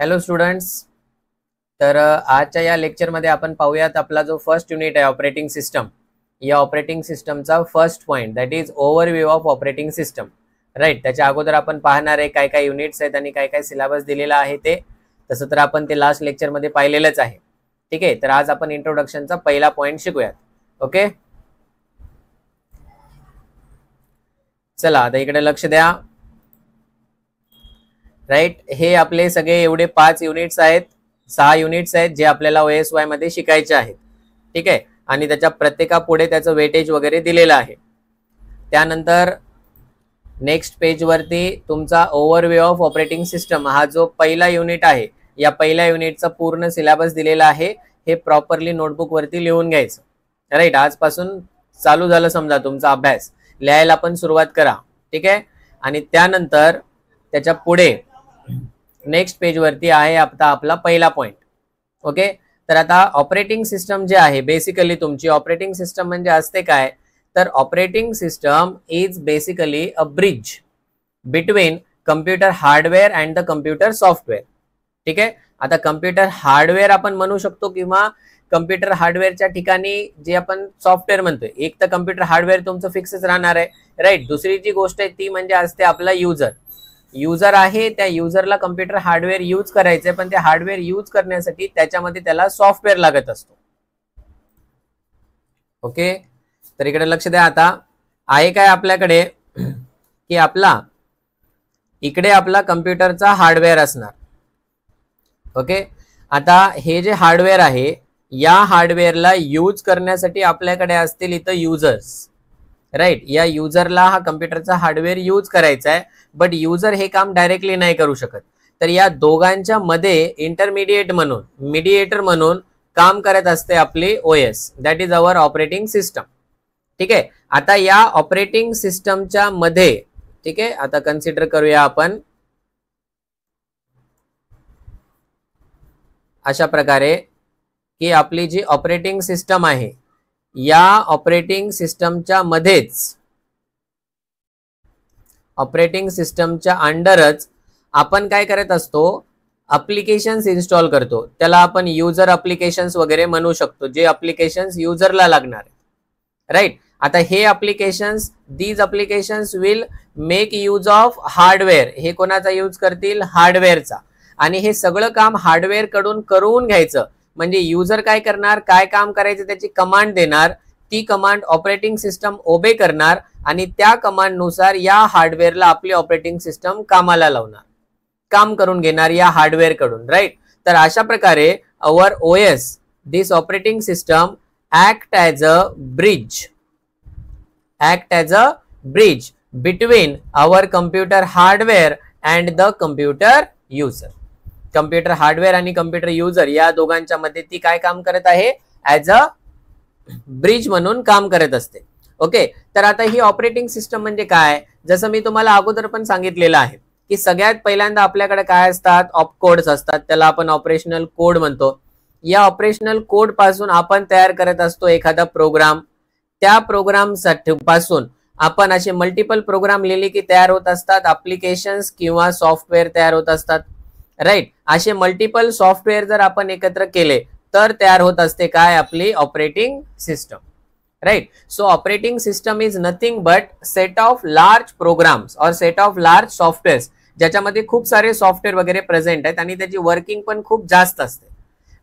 Hello students, तर आजच्या या लेक्चरमध्ये आपण पाहूयात आपला जो फर्स्ट युनिट आहे ऑपरेटिंग सिस्टम. या ऑपरेटिंग सिस्टमचा first point that is overview of operating system. Right, त्याच्या अगोदर आपण पाहणार आहे काय काय युनिट्स आहेत आणि काय काय सिलेबस दिलेला आहे ते. तसं तर आपण ते लास्ट लेक्चरमध्ये पाहिलेलंच आहे. ठीक आहे, तर आज आपण इंट्रोडक्शनचा पहिला पॉइंट शिकूयात. ओके, चला आता इकडे लक्ष द्या. राईट, हे आपले सगळे एवढे 5 युनिट्स आहेत, 6 युनिट्स आहेत जे आपल्याला OSY मध्ये शिकायचे आहेत. ठीक आहे, आणि त्याच्या प्रत्येकापुढे त्याचं वेटेज वगैरे दिलेलं आहे. त्यानंतर नेक्स्ट पेज वरती तुमचा ओव्हरव्ह्यू ऑफ ऑपरेटिंग सिस्टम हा जो पहिला युनिट आहे, या पहिल्या युनिटचा पूर्ण सिलेबस दिलेला आहे. हे प्रॉपरली नोटबुक वरती लिहून घ्यायचं. राईट, आजपासून चालू झालं समजा तुमचा अभ्यास, लिहायला पण सुरुवात करा. ठीक आहे, आणि त्यानंतर त्याच्या पुढे नेक्स्ट पेज वरती आहे आता आपला पहिला पॉइंट. ओके, तर आता ऑपरेटिंग सिस्टम जे आहे, बेसिकली तुमची ऑपरेटिंग सिस्टम म्हणजे असते काय, तर operating system is basically a bridge between computer hardware and the computer software. ठीक आहे, आता कम्प्युटर हार्डवेअर आपण म्हणू शकतो किंवा कम्प्युटर हार्डवेअरच्या ठिकाणी जे आपण सॉफ्टवेअर म्हणतोय. एक तर कम्प्युटर हार्डवेअर तुमचं फिक्सच राहणार आहे. राईट, दुसरी जी गोष्ट आहे ती म्हणजे असते आपला युजर आहे. त्या युजरला कम्प्युटर हार्डवेअर यूज करायचंय, पण ते हार्डवेअर यूज करण्यासाठी त्याच्यामध्ये त्याला सॉफ्टवेअर लागत असतो. ओके, तर इकडे लक्ष द्या. आता आहे काय आपल्याकडे की इकडे आपला कम्प्युटरचा हार्डवेअर असणार. ओके, आता हे जे हार्डवेअर आहे, या हार्डवेअरला यूज करण्यासाठी आपल्याकडे असतील इथं युजर्स. राईट, या युजरला हा कम्प्युटरचा हार्डवेअर यूज करायचा आहे, बट युजर हे काम डायरेक्टली नाही करू शकत. तर या दोघांच्या मध्ये इंटरमिडिएट म्हणून, मीडिएटर म्हणून काम करत असते आपली OS, that is our operating system. ठीक आहे, आता या ऑपरेटिंग सिस्टमच्या मध्ये, ठीक आहे, आता कन्सिडर करूया आपण अशा प्रकारे की आपली जी ऑपरेटिंग सिस्टम आहे, या ऑपरेटिंग सिस्टमच्या मध्येच, ऑपरेटिंग सिस्टमच्या अंडरच आपण काय करत असतो, अप्लिकेशन्स इन्स्टॉल करतो. त्याला आपण युजर अप्लिकेशन्स वगैरे म्हणू शकतो, जे अप्लिकेशन्स युजरला लागणार आहे. राईट, आता हे applications, these applications will make use of hardware. हे कोणाचा यूज करतील, हार्डवेअरचा. आणि हे सगळं काम हार्डवेअर कडून करून घ्यायचं. म्हणजे युजर काय करणार, काय काम करायचं त्याची कमांड देणार, ती कमांड ऑपरेटिंग सिस्टम ओबे करणार आणि त्या कमांड नुसार या हार्डवेअरला आपली ऑपरेटिंग सिस्टम कामाला लावणार, काम करून घेणार या हार्डवेअर कडून. राईट, तर अशा प्रकारे our OS, this operating system act as a bridge between our computer hardware and the computer user. Computer hardware आणि कम्प्युटर युजर या दोघांच्या मध्ये ती काय काम करत आहे, ऍज अ ब्रिज म्हणून काम करत असते. ओके, तर आता ही ऑपरेटिंग सिस्टम म्हणजे काय, जसं मी तुम्हाला अगोदर पण सांगितलेलं आहे की सगळ्यात पहिल्यांदा आपल्याकडे काय असतात, ऑपकोड्स असतात. त्याला आपण ऑपरेशनल कोड म्हणतो. या ऑपरेशनल कोड पासून आपण तयार करत असतो एखादा प्रोग्राम. त्या प्रोग्राम पासून आपण असे मल्टिपल प्रोग्राम लिहिले की तयार होत असतात ऍप्लिकेशन्स किंवा सॉफ्टवेअर तयार होत असतात. राईट, असे मल्टिपल सॉफ्टवेअर जर आपण एकत्र केले तर तयार होत असते काय, आपली operating system. Right, so operating system is nothing but set of large programs और सेट ऑफ लार्ज सॉफ्टवेअर, ज्याच्यामध्ये खूप सारे सॉफ्टवेअर वगैरे प्रेझेंट आहेत आणि त्याची वर्किंग पण खूप जास्त असते.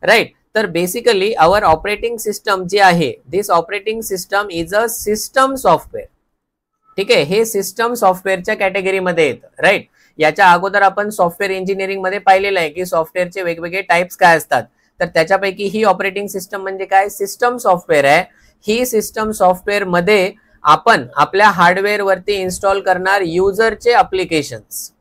राईट, तर बेसिकली अवर ऑपरेटिंग सिस्टम जे आहे, this operating system is a system software. ठीक आहे, हे सिस्टम सॉफ्टवेअरच्या कॅटेगरीमध्ये येतं. राईट, याच्या अगोदर आपण सॉफ्टवेअर इंजिनिअरिंग मध्ये पाहिलेलं आहे की सॉफ्टवेअरचे वेगवेगळे टाइप्स काय असतात. तर त्याच्यापैकी ही ऑपरेटिंग सिस्टम म्हणजे काय, सिस्टम सॉफ्टवेअर आहे. ही सिस्टम सॉफ्टवेअर मध्ये आपण आपल्या हार्डवेअर वरती इन्स्टॉल करणार युजरचे अप्लिकेशन्स.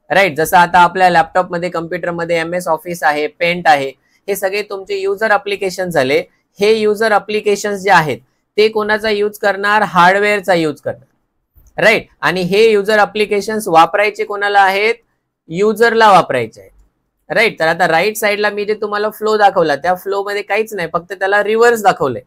राईट, जसं आता आपल्या लॅपटॉप मध्ये, कम्प्युटर मध्ये MS ऑफिस आहे, पेंट आहे, हे सगळे तुमचे युजर अप्लिकेशन झाले. हे युजर अप्लिकेशन्स जे आहेत ते कोणाचा यूज करणार, हार्डवेअरचा यूज करणार. राईट, आणि हे युजर अप्लिकेशन्स वापरायचे कोणाला आहेत, युजरला वापरायचे आहेत. राईट. तर आता राईट साईडला मी जे तुम्हाला फ्लो दाखवला त्या फ्लो मध्ये काहीच नाही, फक्त त्याला रिव्हर्स दाखवलंय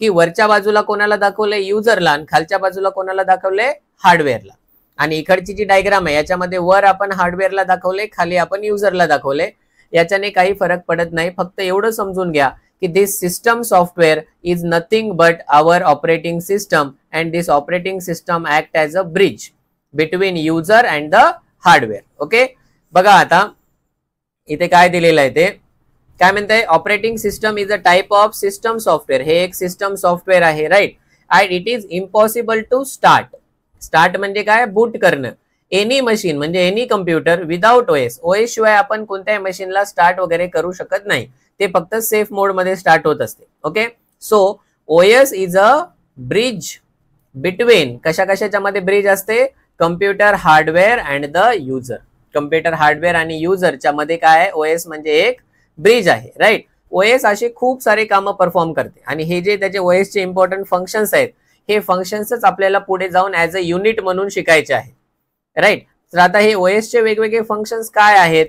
की वरच्या बाजूला कोणाला दाखवलंय युजरला आणि खालच्या बाजूला कोणाला दाखवलंय हार्डवेअरला. आणि इकडची जी डायग्राम आहे याच्यामध्ये वर आपण हार्डवेअरला दाखवले, खाली आपण युजरला दाखवले. याच्याने काही फरक पडत नाही, फक्त एवढं समजून घ्या की this system software is nothing but our operating system and this operating system act as a bridge between user and the hardware. Okay, बघा आता इथे काय दिलेलं आहे ते काय म्हणताय, operating system is a type of system software. हे एक सिस्टम सॉफ्टवेअर आहे, right. And it is impossible to start. Start म्हणजे काय, बूट करणं. एनी मशीन म्हणजे any computer without OS. OS शिवाय आपण कोणत्याही मशीनला स्टार्ट वगैरे करू शकत नाही, ते फक्त सेफ मोड मध्ये स्टार्ट होत असते. Okay, so OS is a bridge between, कशा कशाच्या मध्ये ब्रिज असते, computer hardware and the user. Computer hardware आणि युजरच्या मध्ये काय आहे, ओएस म्हणजे एक ब्रिज आहे, राईट. ओएस असे खूप सारे कामं परफॉर्म करते आणि हे जे त्याचे ओएस चे इम्पॉर्टंट फंक्शन्स आहेत, हे फंक्शन्सच आपल्याला पुढे जाऊन ऍज अ युनिट म्हणून शिकायचे आहे, राईट. तर आता हे ओएस चे वेगवेगळे फंक्शन्स काय आहेत,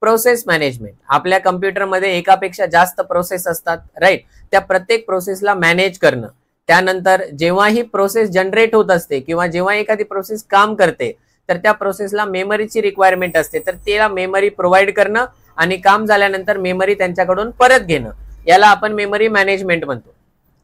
प्रोसेस मॅनेजमेंट. आपल्या कम्प्युटरमध्ये एकापेक्षा जास्त प्रोसेस असतात, राईट. त्या प्रत्येक प्रोसेसला मॅनेज करणं. त्यानंतर जेव्हा ही प्रोसेस जनरेट होत असते किंवा जेव्हा एखादी प्रोसेस काम करते तर त्या प्रोसेसला मेमरीची रिक्वायरमेंट असते, तर त्याला मेमरी प्रोव्हाइड करणं आणि काम झाल्यानंतर मेमरी त्यांच्याकडून परत घेणं, याला आपण मेमरी मॅनेजमेंट म्हणतो.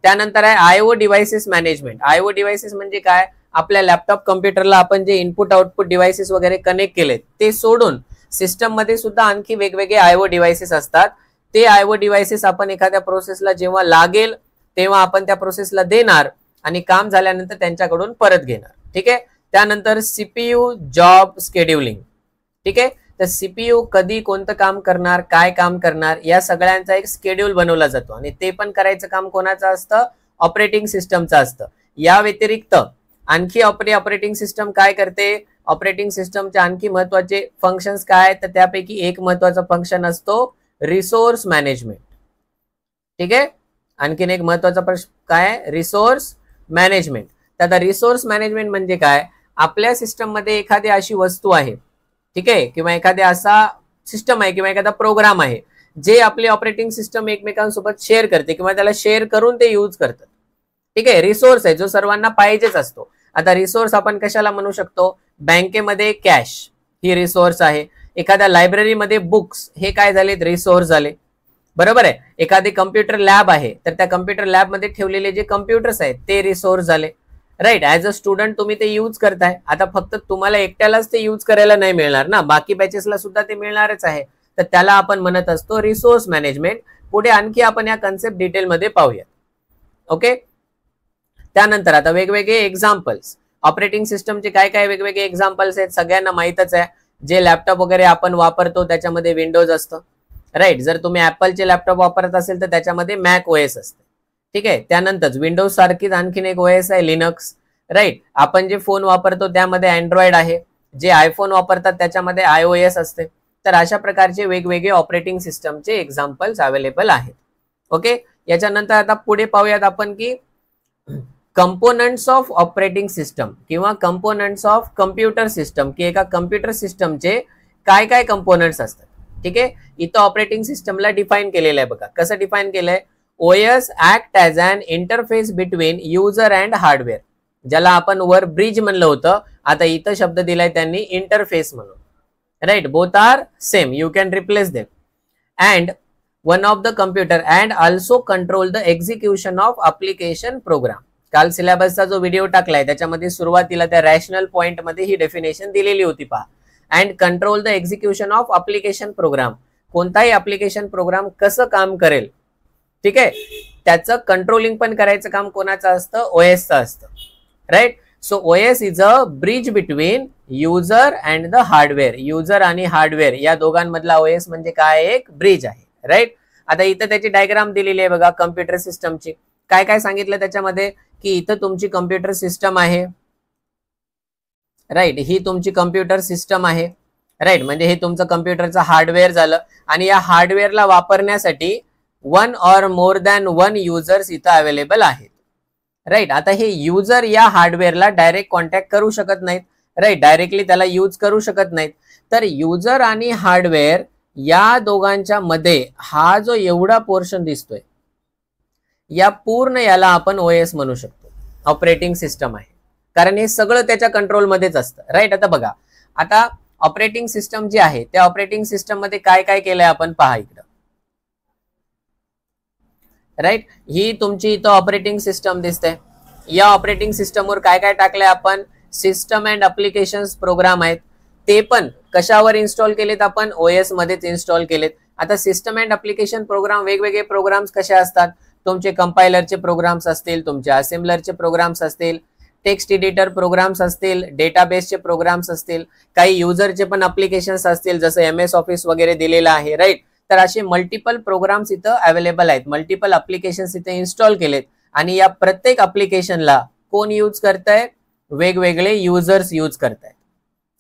त्यानंतर आहे IO devices management. IO devices म्हणजे काय, आपल्या लॅपटॉप कम्प्युटरला आपण जे इनपुट आउटपुट डिव्हाइसेस वगैरे कनेक्ट केलेत ते सोडून सिस्टम मध्ये सुद्धा आणखी वेगवेगळे आयओ डिव्हाइसेस असतात. ते आयओ डिव्हाइसेस आपण एखाद्या प्रोसेसला जेव्हा लागेल तेव्हा आपण त्या प्रोसेसला देणार आणि काम झाल्यानंतर त्यांच्याकडून परत घेणार. ठीक आहे. त्यानंतर सीपीयू जॉब शेड्यूलिंग. ठीक आहे. तर सीपीयू कधी कोणतं काम करणार, काय काम करणार, या सगळ्यांचा एक शेड्यूल बनवला जातो आणि ते पण करायचं काम कोणाचं असतं, ऑपरेटिंग सिस्टमचं असतं. या व्यतिरिक्त आणखी ऑपरेटिंग सिस्टम काय करते, ऑपरेटिंग सिस्टमचे आणखी महत्वाचे फंक्शन्स काय, तर त्यापैकी एक महत्वाचा फंक्शन असतो रिसोर्स मॅनेजमेंट. ठीक आहे. आणखीन एक महत्वाचा प्रश्न काय, रिसोर्स मॅनेजमेंट. तर आता रिसोर्स मॅनेजमेंट म्हणजे काय, आपल्या सिस्टम मध्ये एखादी अशी वस्तू आहे, ठीक आहे, किंवा एखाद्या असा सिस्टम आहे किंवा एखादा प्रोग्राम आहे जे आपले ऑपरेटिंग सिस्टम एकमेकांसोबत शेअर करते किंवा त्याला शेअर करून ते यूज करतात. ठीक आहे. रिसोर्स आहे जो सर्वांना पाहिजेच असतो. आता रिसोर्स आपण कशाला म्हणू शकतो, बँकेमध्ये कॅश ही रिसोर्स आहे, एखाद्या लायब्ररीमध्ये बुक्स हे काय झालेत, रिसोर्स झाले, बरोबर आहे. एखादी कम्प्युटर लॅब आहे तर त्या कम्प्युटर लॅब मध्ये ठेवलेले जे कम्प्युटर्स आहेत ते रिसोर्स झाले, राईट. ऍज अ स्टुडंट तुम्ही ते यूज करताय. आता फक्त तुम्हाला एकट्यालाच ते यूज करायला नाही मिळणार ना, बाकी बॅचेसला सुद्धा ते मिळणारच आहे. तर त्याला आपण म्हणत असतो रिसोर्स मॅनेजमेंट. पुढे आणखी आपण या कन्सेप्ट डिटेलमध्ये पाहूया. ओके. त्यानंतर आता वेगवेगळे एक्झाम्पल्स, ऑपरेटिंग सिस्टमचे काय काय वेगवेगळे एक्झाम्पल्स आहेत सगळ्यांना माहितच आहे. जे लॅपटॉप वगैरे आपण वापरतो त्याच्यामध्ये विंडोज असतं, राईट. जर तुम्ही ऍपलचे लॅपटॉप वापरत असेल तर त्याच्यामध्ये मॅक ओएस असते. ठीक आहे. त्यानंतर विंडोज सारखीच आणखीन एक ओएस आहे लिनक्स, राईट. आपण जे फोन वापरतो त्यामध्ये अँड्रॉइड आहे, जे आयफोन वापरतात त्याच्यामध्ये iOS असते. तर अशा प्रकारचे वेगवेगळे ऑपरेटिंग सिस्टमचे एक्झाम्पल्स अवेलेबल आहेत. ओके. याच्यानंतर आता पुढे पाहूयात आपण की कंपोनंट्स ऑफ ऑपरेटिंग सिस्टम किंवा कंपोनंट्स ऑफ कम्प्युटर सिस्टम, की एका कम्प्युटर सिस्टमचे काय काय कंपोनंट्स असतात. ठीक आहे. इथं ऑपरेटिंग सिस्टमला डिफाईन केलेलं आहे. बघा कसं डिफाईन केलंय, OS act as an interface between user and hardware, ज्याला आपण वर ब्रिज म्हणलं होतं, आता इथं शब्द दिलाय त्यांनी इंटरफेस म्हणून, right. Both are same, you can replace them. And one of the computer and also control the execution of application program. काल सिलेबसचा जो व्हिडिओ टाकलाय त्याच्यामध्ये सुरुवातीला त्या रॅशनल पॉइंट मध्ये ही डेफिनेशन दिलेली होती पहा. And control the execution of application program, कोणताही अप्लिकेशन प्रोग्राम कसं काम करेल, ठीक आहे, त्याचं कंट्रोलिंग पण करायचं काम कोणाचं असतं, ओएसचं असतं, right. So OS is a bridge between user and the hardware. User आणि हार्डवेअर या दोघांमधला ओएस म्हणजे काय, एक ब्रिज आहे, राईट. आता इथं त्याची डायग्राम दिलेली आहे बघा कम्प्युटर सिस्टमची. काय काय सांगितलं त्याच्यामध्ये, की इथं तुमची कम्प्युटर सिस्टम आहे, राईट. ही तुमची कम्प्युटर सिस्टम आहे, राईट. म्हणजे हे तुमचं कम्प्युटरचं हार्डवेअर झालं आणि या हार्डवेअरला वापरण्यासाठी one or more than one users इथं अवेलेबल आहेत, राईट. आता हे युजर या हार्डवेअरला डायरेक्ट कॉन्टॅक्ट करू शकत नाहीत, राईट. डायरेक्टली त्याला यूज करू शकत नाहीत. तर युजर आणि हार्डवेअर या दोघांच्या मध्ये हा जो एवढा पोर्शन दिसतोय, या पूर्ण याला आपण ओएस म्हणू शकतो, ऑपरेटिंग सिस्टम आहे, कारण हे सगळं त्याच्या कंट्रोलमध्येच असतं. राईट. आता बघा, आता ऑपरेटिंग सिस्टम जी आहे त्या ऑपरेटिंग सिस्टम मध्ये काय काय केलंय आपण पहा इकडं. राईट. ही तुमची इथं ऑपरेटिंग सिस्टम दिसते. या ऑपरेटिंग सिस्टमवर काय काय टाकलंय आपण, सिस्टम अँड ऍप्लिकेशन्स प्रोग्राम आहेत, ते पण कशावर इन्स्टॉल केलेत आपण, ओएस मध्येच इन्स्टॉल केलेत. आता सिस्टम अँड ऍप्लिकेशन प्रोग्राम, वेगवेगळे प्रोग्राम्स कसे असतात, तुमचे कंपायलरचे प्रोग्राम्स असतील, तुमचे असेंबलरचे प्रोग्राम्स असतील, टेक्स्ट एडिटर प्रोग्राम्स असतील, डेटाबेसचे प्रोग्राम्स असतील, काही युजरचे पण ऍप्लिकेशन्स असतील, जसं MS ऑफिस वगैरे दिलेलं आहे. राईट. तर असे मल्टिपल प्रोग्राम्स इथं अवेलेबल आहेत, मल्टिपल ऍप्लिकेशन्स इथे इन्स्टॉल केलेत. आणि या प्रत्येक ऍप्लिकेशनला कोण यूज करताय, वेगवेगळे युजर्स यूज करतायत.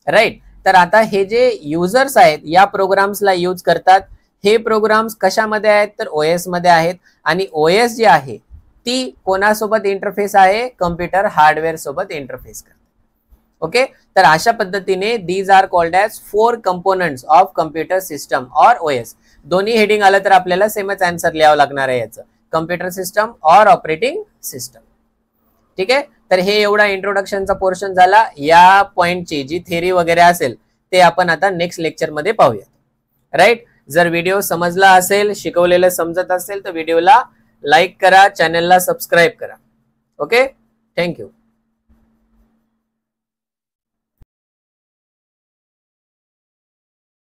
राईट. तर आता हे जे युजर्स आहेत या प्रोग्राम्सला यूज करतात. हे प्रोग्राम्स कशामध्ये आहेत, तर ओएस मध्ये आहेत. आणि ओएस जी आहे ती कोणासोबत इंटरफेस आहे, कम्प्युटर हार्डवेअर सोबत इंटरफेस करते. ओके. तर अशा पद्धतीने these are called as 4 components of computer system or OS. दोन्ही हेडिंग आलं तर आपल्याला सेमच आन्सर लिहावं लागणार आहे याचं, computer system or operating system. ठीक आहे. तर हे एवढा इंट्रोडक्शनचा पोर्शन झाला. या पॉइंटची जी थेरी वगैरे असेल ते आपण आता नेक्स्ट लेक्चर मध्ये पाहूया. राईट. जर व्हिडिओ समजला असेल, शिकवलेलं समजत असेल तर व्हिडिओला लाईक करा, चॅनलला सबस्क्राईब करा. ओके. थँक्यू.